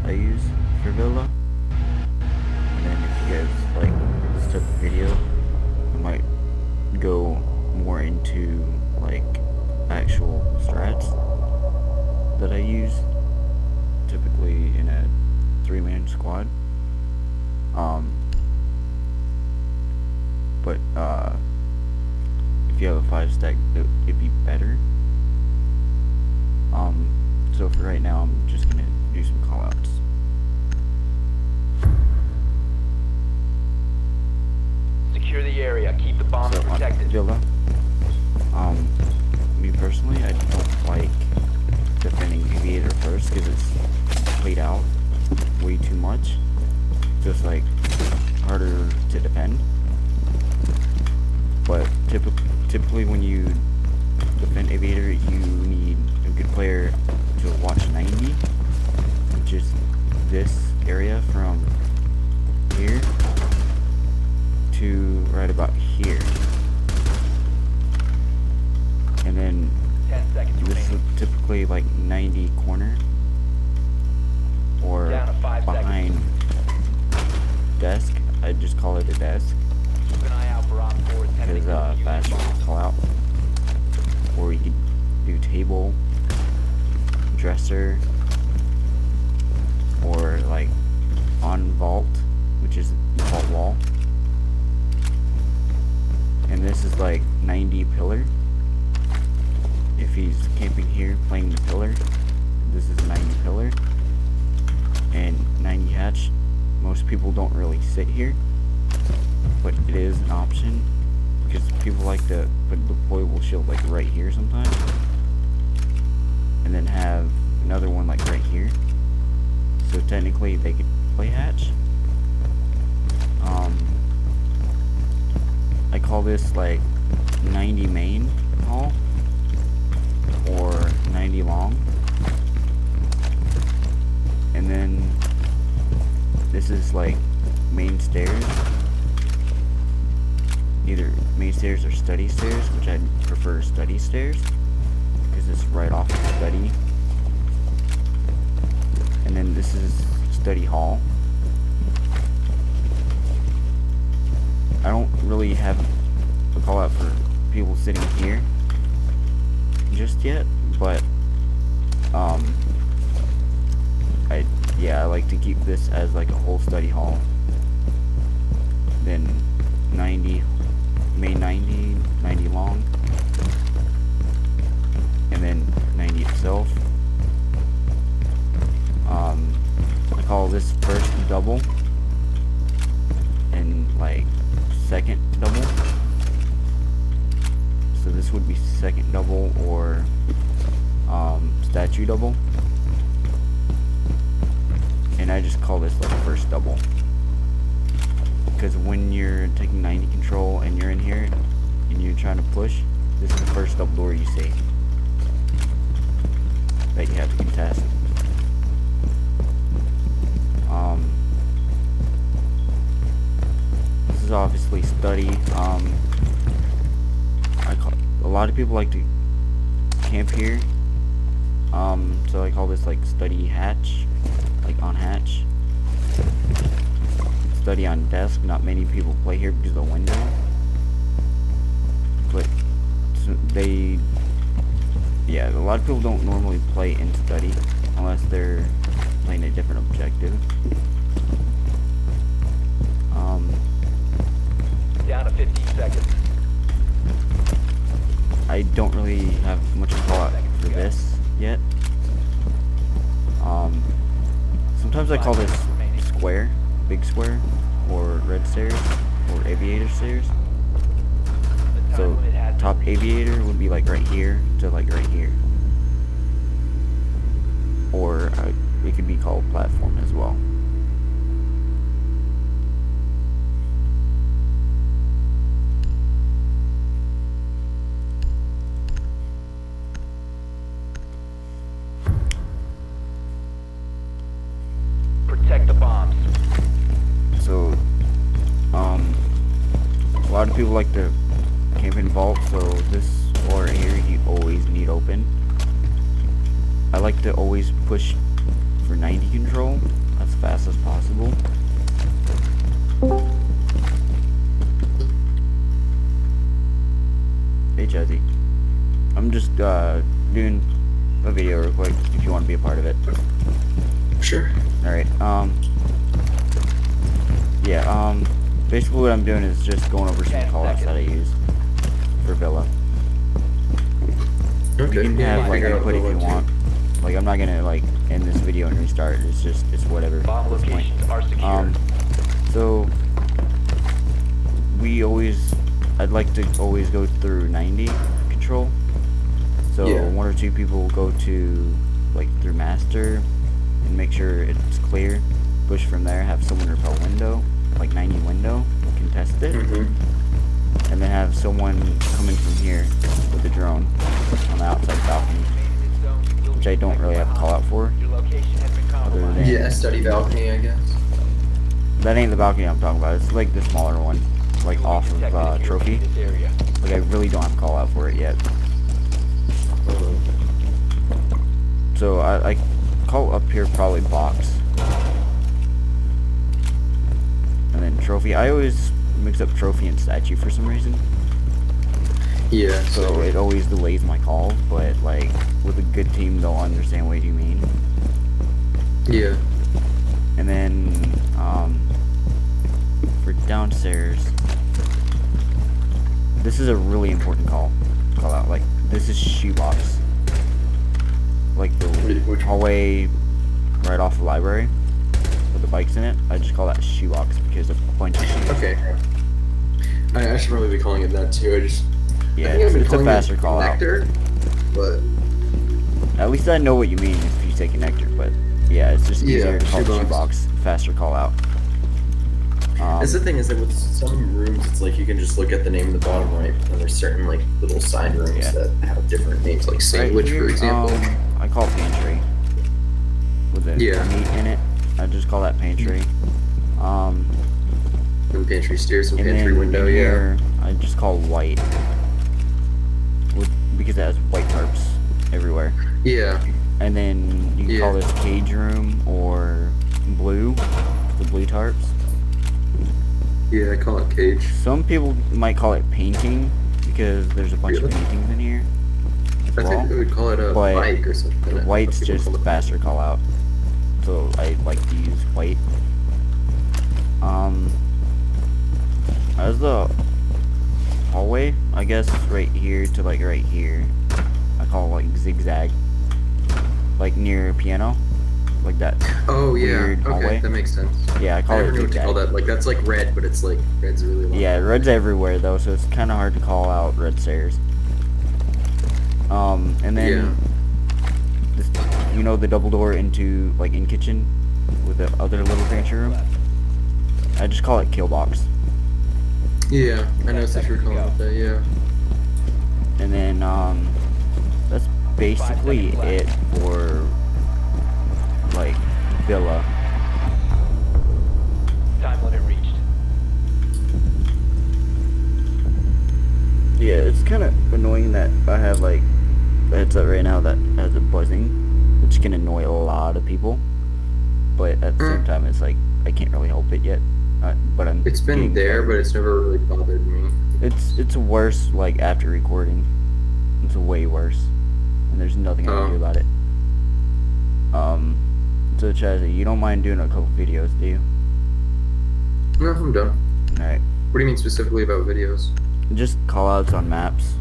I use for Villa. And then if you guys like this type of video, I might go more into like actual strats that I use typically in a 3-man squad. But if you have a 5-stack, it'd be better. So for right now, I'm just gonna do some callouts. Secure the area. Keep the bombs protected. Villa, me personally, I don't like defending Aviator first because it's played out way too much. Just like harder to defend. But typically when you defend Aviator, you need a good player to watch 90, which is this area from here to right about here. And then 10 seconds this is typically like 90 corner or down to 5 behind desk. I just call it a desk Keep an eye out for Op 4 because faster call out. Or you could do table, dresser, or like on vault, which is vault wall. And this is like 90 pillar. If he's camping here playing the pillar, this is 90 pillar. And 90 hatch. Most people don't really sit here, but it is an option because people like to put a deployable shield like right here sometimes, and then have another one like right here. So technically they could play hatch. I call this like 90 main hall or 90 long, and then this is like main stairs, either main stairs or study stairs, which I prefer study stairs because it's right off of study. And then this is study hall. I don't really have a call out for people sitting here just yet, but I like to keep this as like a whole study hall. Then 90 main 90, 90 long, and then 90 itself. I call this first double and like second double. So this would be second double or statue double. And I just call this like first double. Because when you're taking 90 control and you're in here and you're trying to push, this is the first double door you see that you have to contest. This is obviously study. A lot of people like to camp here, so I call this like study hatch, like on hatch. Study on desk. Not many people play here because of the window, but a lot of people don't normally play in study unless they're playing a different objective. Down to 15 seconds. I don't really have much of a call out for this yet. Sometimes I call this square, big square, or red stairs, or aviator stairs. So top aviator would be like right here to like right here, or it could be called platform as well. Protect the bombs. So a lot of people like to camp in vault, so this floor right here you always need open. I like to always push for 90 control as fast as possible. Hey Chazzy, I'm just doing a video real quick if you want to be a part of it. Sure. Alright, yeah, basically what I'm doing is just going over some callouts that I use for Villa. Okay. You can have like Figure out input if you what to- want. Like I'm not gonna like end this video and restart. It's whatever. Bomb at this point. locations are secure. So I'd like to always go through 90 control. So Yeah. one or two people will go to like through master and make sure it's clear. Push from there. Have someone repel window, like 90 window, contest it, and then have someone come in from here with a drone on the outside balcony, which I don't really have a call out for. Your location has been Other compromised. than Yeah, study balcony, I guess. that ain't the balcony I'm talking about. It's like the smaller one, like You will off be detected of if you trophy. leave this area. Like I really don't have a call out for it yet. So I call up here probably box. And then trophy. I always mix up trophy and statue for some reason. Yeah. So it always delays my call, but like with a good team they'll understand what you mean. Yeah. And then for downstairs, this is a really important call out. Like this is shoebox. Like the Which- hallway right off the library with the bikes in it. I just call that shoebox because of a bunch of shoes. Okay. I should probably be calling it that too. Yeah, I think I've been it's a calling it faster call out. connector, but At least I know what you mean if you say connector, but yeah, it's just Yeah, easier to call it shoebox. shoebox, faster call out. that's the thing is that with some rooms, it's like you can just look at the name in the bottom right, and there's certain like little side rooms Yeah. that have different names, like Right sandwich, here, for example. I call pantry with the Yeah. meat in it. I just call that pantry. Some pantry stairs, some And pantry then window. in Yeah. here, I just call white because it has white tarps everywhere. Yeah. And then you can call Yeah. this cage room or blue, the blue tarps. Yeah. I call it cage. Some people might call it painting because there's a bunch of Really? paintings in here as I well. think we would call it a But bike or something. The white's People just call it- faster call out. So I like to use white. As the hallway, I guess right here to like right here, I call like zigzag. Like near piano. Like that. Oh yeah. weird Okay, hallway. that makes sense. Yeah, I call I it never knew what to zigzag. call that. Like that's like red, but it's like red's really long. Yeah, red's everywhere though, so it's kind of hard to call out red stairs. And then this, you know, the double door into like in kitchen with the other little pantry room. I just call it kill box. Yeah, I know what you're calling it that. Yeah. And then that's basically 5 seconds it for like Villa. Time limit reached. Yeah, it's kind of annoying that I have like a headset right now that has a buzzing, which can annoy a lot of people. But at the same time, it's like I can't really help it yet. But I'm. It's been getting there, better. but it's never really bothered me. It's worse like after recording. It's way worse, and there's nothing I can do about it. So Chazzy, you don't mind doing a couple videos, do you? No, I'm done. All right. What do you mean specifically about videos? Just call outs on maps,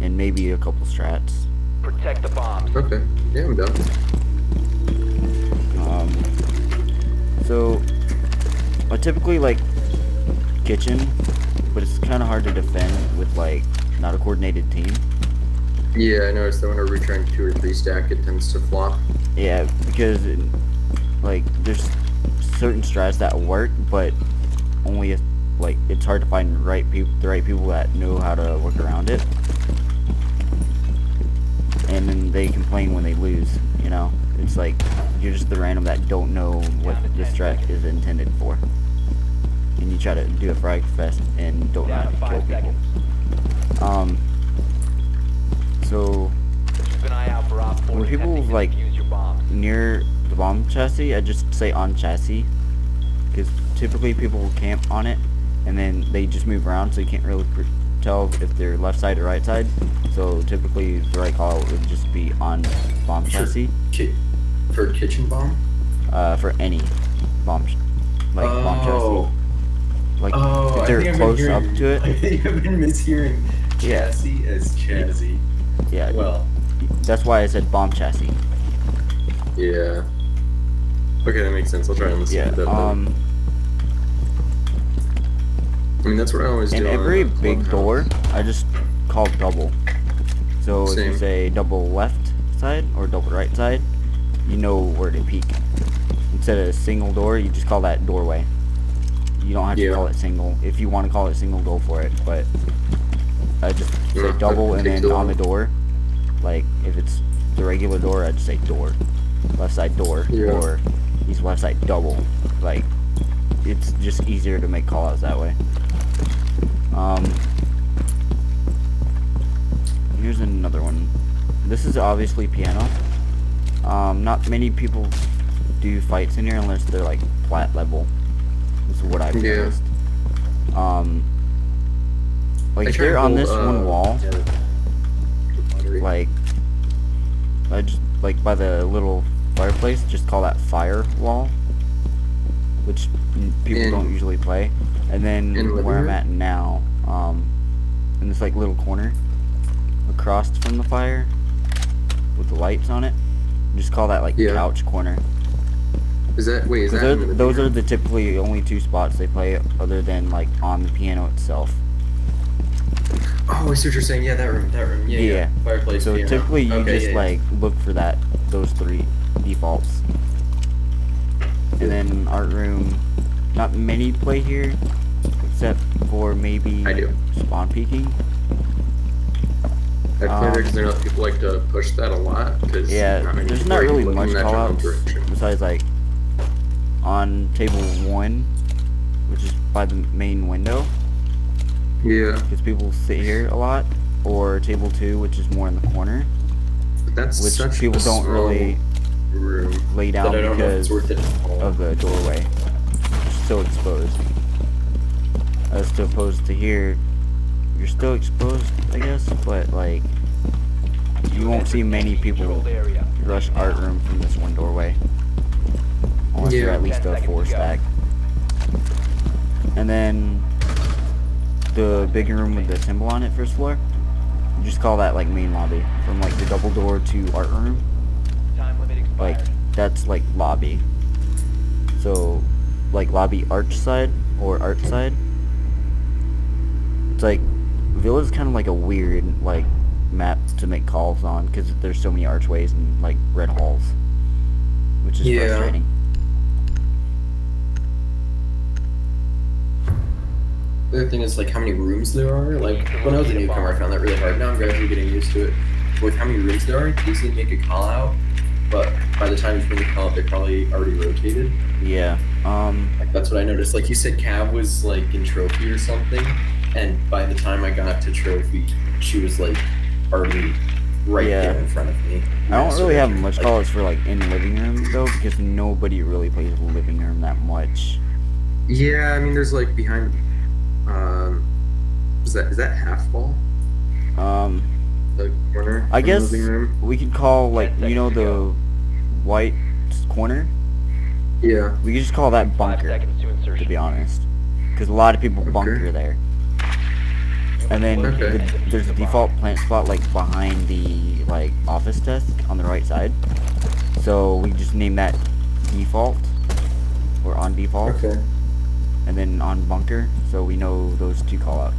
and maybe a couple strats. Protect the bombs. Okay. Yeah, I'm done. So I typically like kitchen, but it's kind of hard to defend with like not a coordinated team. Yeah, I noticed that whenever we're trying to 2 or 3 stack, it tends to flop. Yeah, because like there's certain strats that work, but only if like it's hard to find the right people that know how to work around it. And then they complain when they lose, you know? It's like you're just the random that don't know what the strat is intended for. And you try to do a frag fest and don't know how Down to to kill 5 people. seconds. So Keep an eye out for Op 4 we're people attempting to like defuse your bomb. near the bomb chassis, I just say on chassis, because typically people will camp on it, and then they just move around, so you can't really tell if they're left side or right side. So typically the right call would just be on bomb chassis. For kitchen bomb? For any bomb, bomb chassis. Like if I they're think close up to it. I think I've been mishearing chassis as chassis. Yeah. Well, that's why I said bomb chassis. yeah. Okay, that makes sense. I'll try and listen to that. I mean, that's what I always do. And every big door, I just call double. So if you say double left side or double right side, you know where to peek. Instead of a single door, you just call that doorway. You don't have to call it single. If you want to call it single, go for it. But I just say double, and then on the door, like if it's the regular door, I just say door, left side door, or use left side double. Like it's just easier to make callouts that way. Here's another one. This is obviously piano. Not many people do fights in here unless they're like flat level. This is what I've noticed. Like if they're on this one wall, like I just like by the little fireplace, just call that fire wall, which people don't usually play. And then where I'm at now, in this like little corner across from the fire with the lights on it, just call that like couch corner. Is that is that those are the typically only two spots they play other than like on the piano itself. Oh, I see what you're saying. Yeah, that room. Yeah. Fireplace. So piano. typically you just like look for those three defaults. And then art room, not many play here, except for maybe spawn peeking. I play there because people like to push that a lot. There's not really much callouts besides like on table 1, which is by the main window. Yeah. Because people sit here a lot, or table 2, which is more in the corner. But that's which such people don't really lay down because of the doorway. It's so exposed. As opposed to here, you're still exposed, I guess, but like you won't see many people rush art room from this one doorway. Unless you're at least a 4 stack. And then the big room with the symbol on it, first floor, you just call that like main lobby. From like the double door to art room, like that's like lobby. So like lobby arch side or art side, it's like Villa's kind of like a weird like map to make calls on because there's so many archways and like red halls, which is frustrating. The other thing is like how many rooms there are. Like when I was a newcomer, I found that really hard. Now I'm gradually getting used to it. With how many rooms there are, you can easily make a call out, but by the time you make a call out, they're probably already rotated. Yeah. Like that's what I noticed. Like you said, Cav was like in trophy or something, and by the time I got to trophy, she was like already right there in front of me. I don't really have much calls for like in living room though, because nobody really plays living room that much. Yeah, I mean, there's like behind. Is that half wall? The corner. I guess we could call like the white corner. Yeah. We could just call that bunker. To be honest, because a lot of people bunker there. And then there's a default plant spot like behind the like office desk on the right side. So we just name that default or on default. Okay. And then on bunker, so we know those two callouts.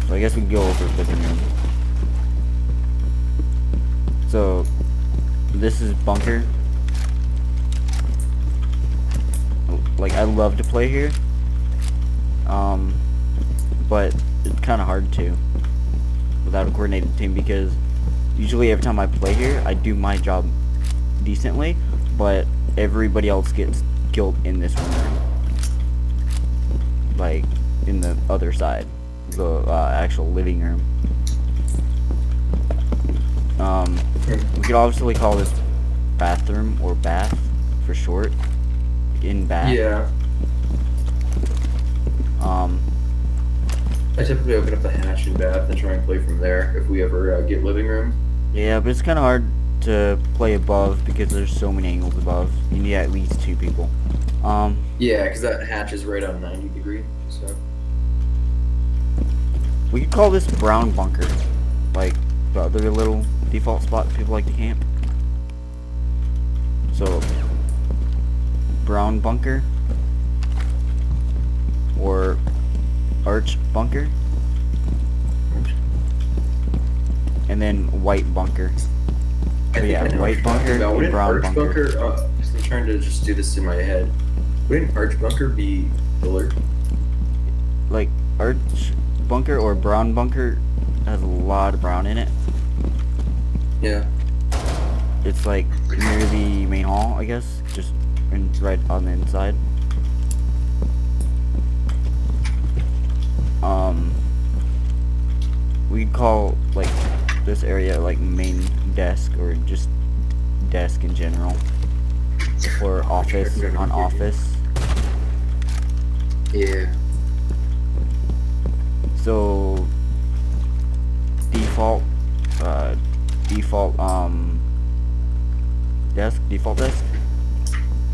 So I guess we can go over living room. So this is bunker. Like I love to play here, but it's kind of hard to without a coordinated team because usually every time I play here, I do my job decently, but everybody else gets killed in this room, like in the other side, the actual living room. We could obviously call this bathroom or bath for short. In bath. Yeah. I typically open up the hatch and bath and try and play from there if we ever get living room. Yeah, but it's kind of hard to play above because there's so many angles above. You need at least 2 people. Yeah, because that hatch is right on 90 degree, so. We could call this brown bunker, like the other little default spot people like to camp. So, brown bunker or arch bunker, and then white bunker. I think Yeah, I know white what you're talking bunker about. and Wouldn't brown arch bunker. bunker, I'm trying to just do this in my head. Wouldn't arch bunker be pillar? Like arch bunker or brown bunker has a lot of brown in it. Yeah. It's like near the main hall, I guess, just right on the inside. We'd call like this area like main desk or just desk in general, or office on office. Yeah. So default desk,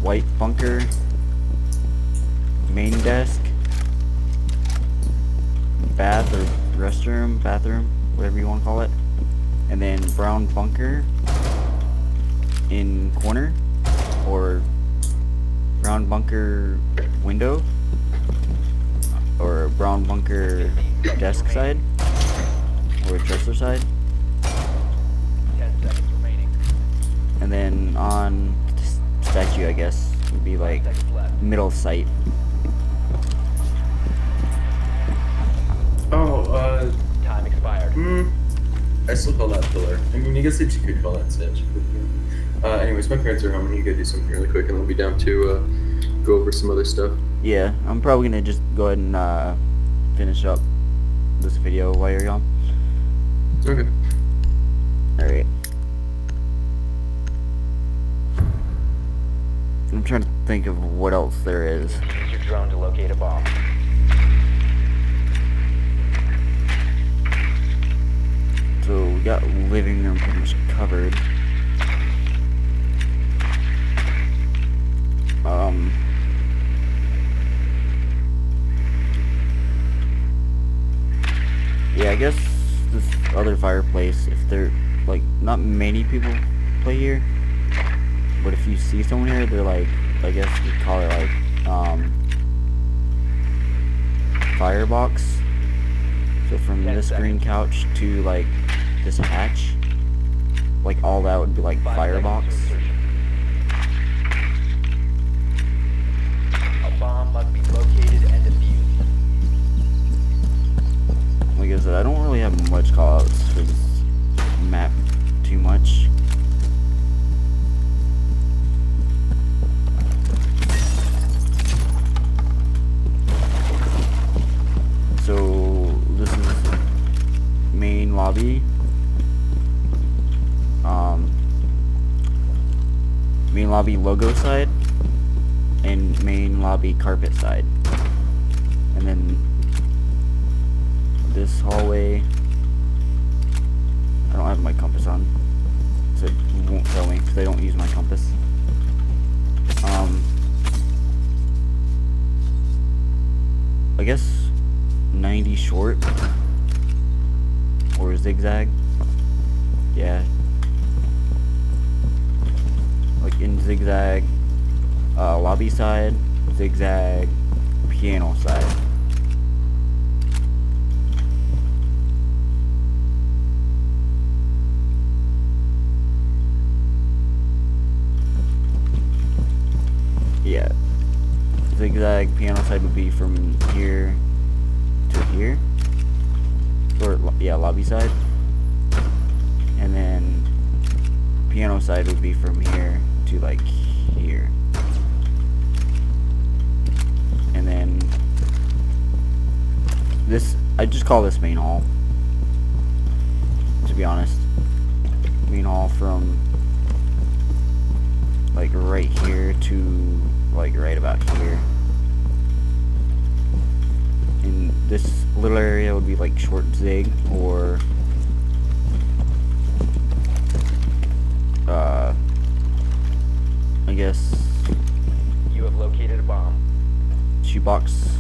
white bunker, main desk, bath or bathroom, whatever you want to call it, and then brown bunker in corner, or brown bunker window, or brown bunker desk side, or dresser side. 10 seconds remaining. And then on statue, I guess, would be like 5 seconds left. middle sight. Oh, Time expired. I still call that pillar. I mean, I guess that you could call that sedge. Anyways, my parents are home. I'm gonna go do something really quick, and they'll be down to go over some other stuff. Yeah, I'm probably gonna just go ahead and finish up this video while you're gone. Okay. Alright. I'm trying to think of what else there is. Use your drone to locate a bomb. So we got living room pretty much covered. Yeah, I guess this other fireplace, if they're like not many people play here, but if you see someone here, they're like, I guess we call it like firebox. So from 10 this green seconds. couch to like this hatch, like all that would be like 5 firebox. seconds to insertion. A bomb must be located and defused. Like I said, I don't really have much callouts for this map too much. So this is main lobby. Main lobby logo side and main lobby carpet side. And then this hallway, I don't have my compass on, so it won't tell me because I don't use my compass. I guess 90 short or zigzag. Yeah, like in zigzag lobby side, zigzag piano side. Yeah, zigzag piano side would be from here to here, or yeah, lobby side, and then piano side would be from here to like here, and then this, I just call this main hall, to be honest. would be like short zig or I guess You have located a bomb. shoebox.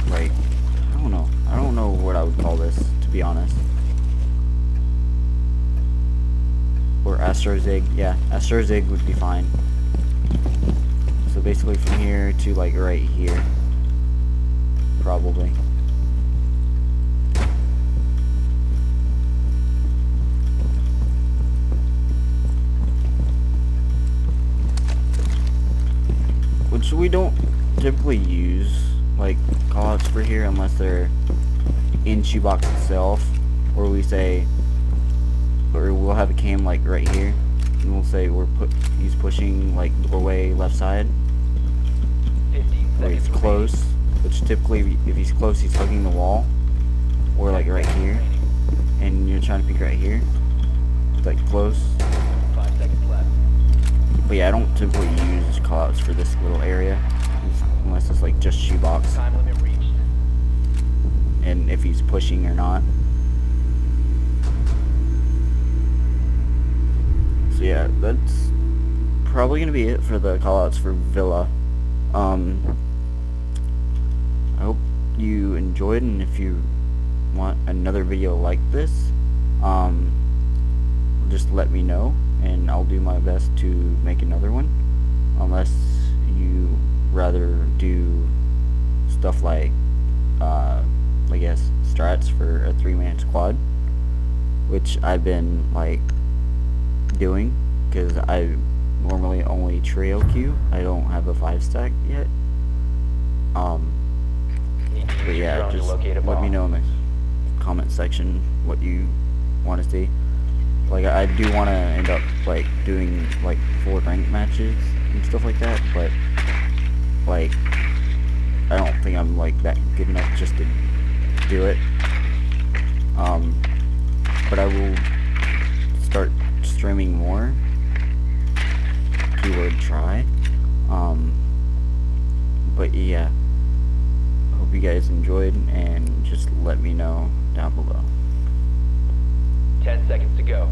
Like, I don't know. I don't know what I would call this, to be honest. Or Astro Zig. Yeah, Astro Zig would be fine. So basically from here to like right here. Probably. Which we don't typically use like callouts for here unless they're in shoebox itself, or we say, or we'll have a cam like right here and we'll say he's pushing like doorway left side, 15 or he's seconds close, which typically if he's close he's hugging the wall, or like right here, and you're trying to peek right here, like close. remaining. 5 seconds left. But yeah, I don't typically use callouts for this little area unless it's like just shoebox Time limit reached. and if he's pushing or not. So yeah, that's probably gonna be it for the callouts for Villa. I hope you enjoyed, and if you want another video like this, just let me know and I'll do my best to make another one, unless you rather do stuff like I guess strats for a 3-man squad, which I've been like doing because I normally only trio queue. I don't have a 5-stack yet. Need to But use your yeah, drone to just locate a let bomb. me know in the comment section what you want to see. Like, I do want to end up like doing like full ranked matches and stuff like that, but like I don't think I'm like that good enough just to do it. But I will start streaming more. Keyword try. But yeah, hope you guys enjoyed, and just let me know down below. 10 seconds to go.